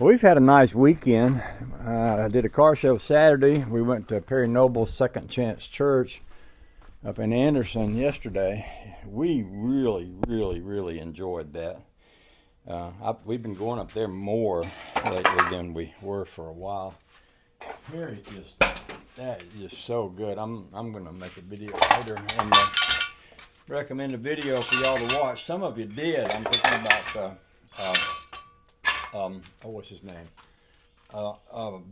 We've had a nice weekend. I did a car show Saturday. We went to Perry Noble's Second Chance Church up in Anderson yesterday. We really enjoyed that. We've been going up there more lately than we were for a while. Perry that is just so good. I'm going to make a video later and recommend a video for y'all to watch. Some of you did. I'm thinking about what's his name?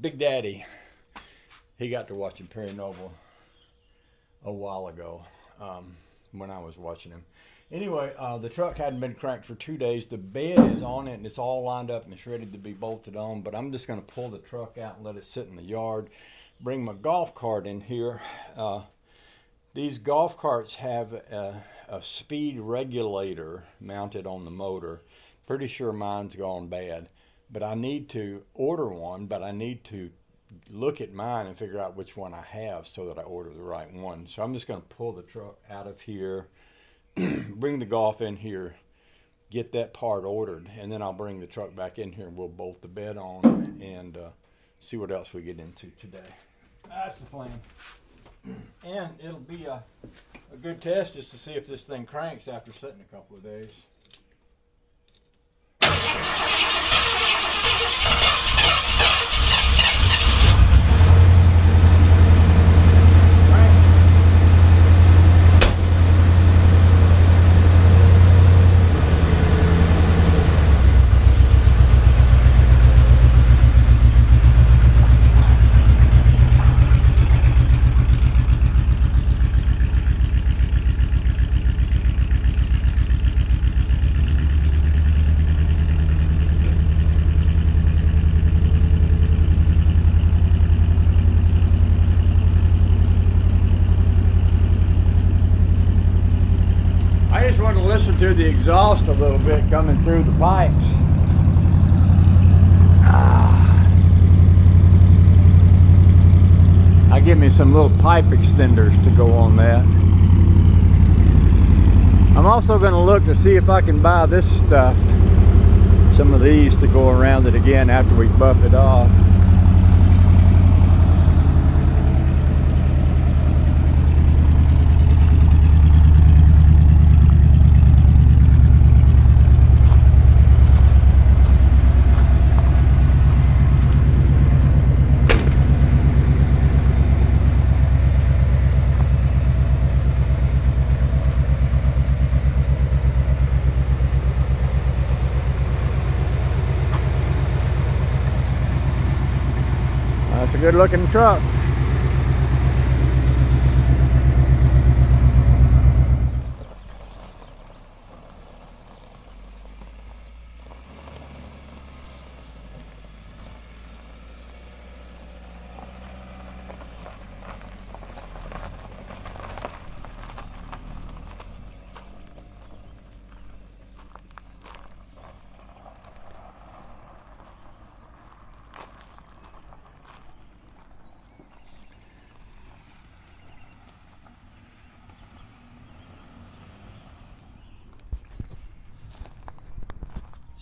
Big Daddy. He got to watching Perry Noble a while ago when I was watching him. Anyway, the truck hadn't been cranked for 2 days. The bed is on it and it's all lined up and it's ready to be bolted on. But I'm just going to pull the truck out and let it sit in the yard. Bring my golf cart in here. These golf carts have a speed regulator mounted on the motor. Pretty sure mine's gone bad. But I need to order one, but I need to look at mine and figure out which one I have so that I order the right one. So I'm just going to pull the truck out of here, bring the golf in here, get that part ordered, and then I'll bring the truck back in here and we'll bolt the bed on and see what else we get into today. That's the plan. And it'll be a good test just to see if this thing cranks after sitting a couple of days. Listen to the exhaust a little bit coming through the pipes. I give me some little pipe extenders to go on that. I'm also going to look to see if I can buy this stuff, some of these to go around it again after we buff it off. That's a good looking truck.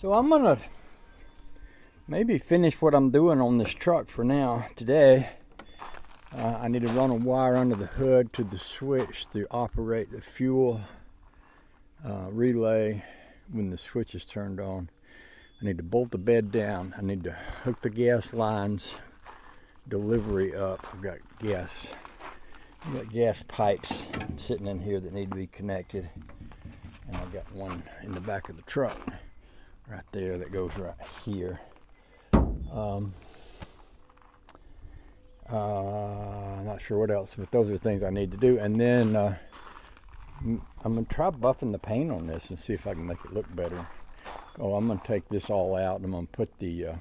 So I'm gonna maybe finish what I'm doing on this truck for now today. I need to run a wire under the hood to the switch to operate the fuel relay when the switch is turned on. I need to bolt the bed down. I need to hook the gas lines delivery up. I've got gas pipes sitting in here that need to be connected, and I've got one in the back of the truck right there that goes right here. Not sure what else, but those are things I need to do. And then I'm gonna try buffing the paint on this and see if I can make it look better. Oh, I'm gonna take this all out and I'm gonna put the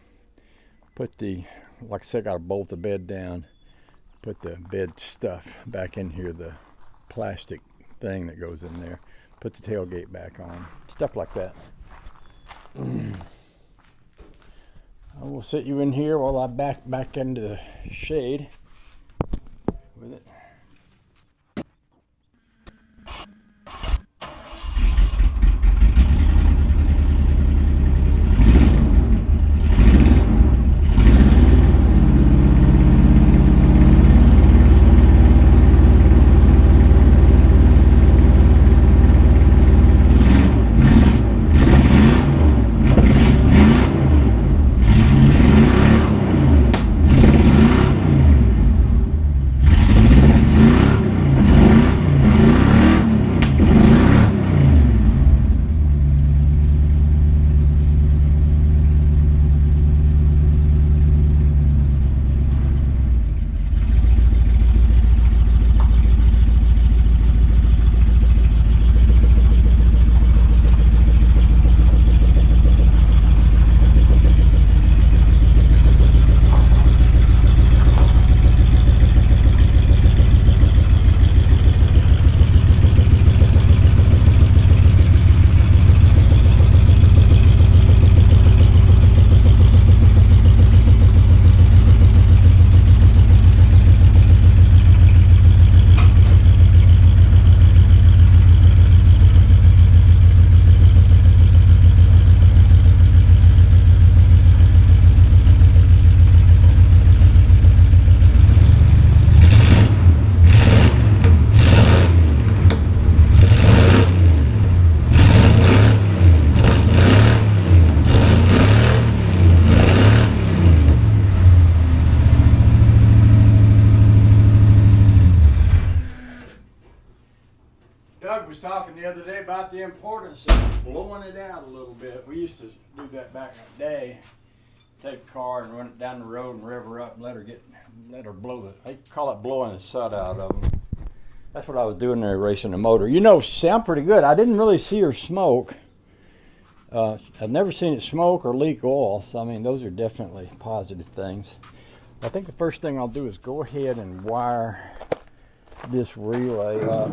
like I said, I gotta bolt the bed down, put the bed stuff back in here, the plastic thing that goes in there, put the tailgate back on, stuff like that. I will sit you in here while I back into the shade with it. about the importance of blowing it out a little bit. We used to do that back in the day. Take a car and run it down the road and rev her up and let her blow they call it blowing the soot out of them. That's what I was doing there, racing the motor. You know, sound pretty good. I didn't really see her smoke. I've never seen it smoke or leak oil, so I mean, those are definitely positive things. I think the first thing I'll do is go ahead and wire this relay up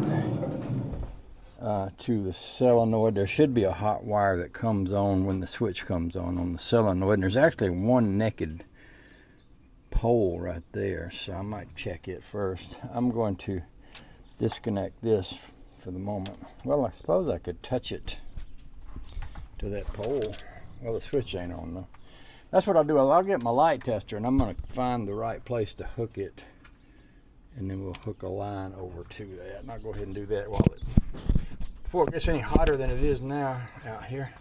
to the solenoid. There should be a hot wire that comes on when the switch comes on the solenoid, and there's actually one naked pole right there, so I might check it first. I'm going to disconnect this for the moment. Well, I suppose I could touch it to that pole. Well, the switch ain't on though. That's what I'll do. I'll get my light tester and I'm going to find the right place to hook it, and then we'll hook a line over to that. And I'll go ahead and do that before it gets any hotter than it is now out here.